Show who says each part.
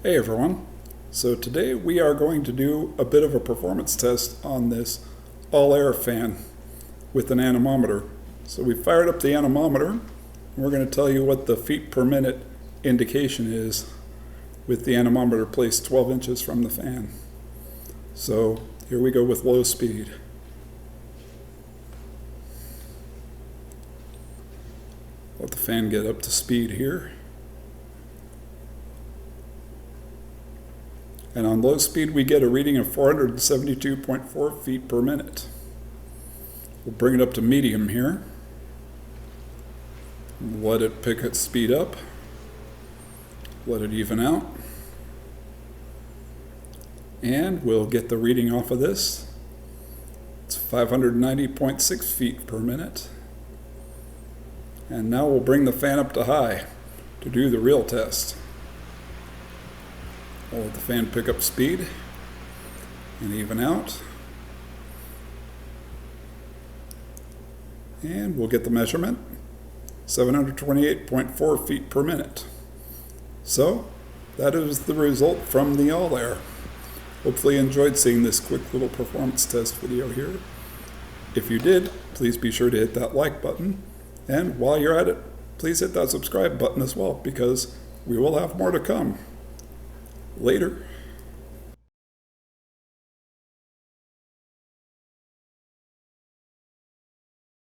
Speaker 1: Hey everyone, so today we are going to do a bit of a performance test on this AllAire fan with an anemometer. So we fired up the anemometer and we're going to tell you what the feet per minute indication is with the anemometer placed 12 inches from the fan. So here we go with low speed. Let the fan get up to speed here. And on low speed, we get a reading of 472.4 feet per minute. We'll bring it up to medium here. Let it pick its speed up. Let it even out. And we'll get the reading off of this. It's 590.6 feet per minute. And now we'll bring the fan up to high to do the real test. We'll let the fan pick up speed and even out. And we'll get the measurement, 728.4 feet per minute. So that is the result from the AllAire. Hopefully you enjoyed seeing this quick little performance test video here. If you did, please be sure to hit that like button. And while you're at it, please hit that subscribe button as well, because we will have more to come. Later.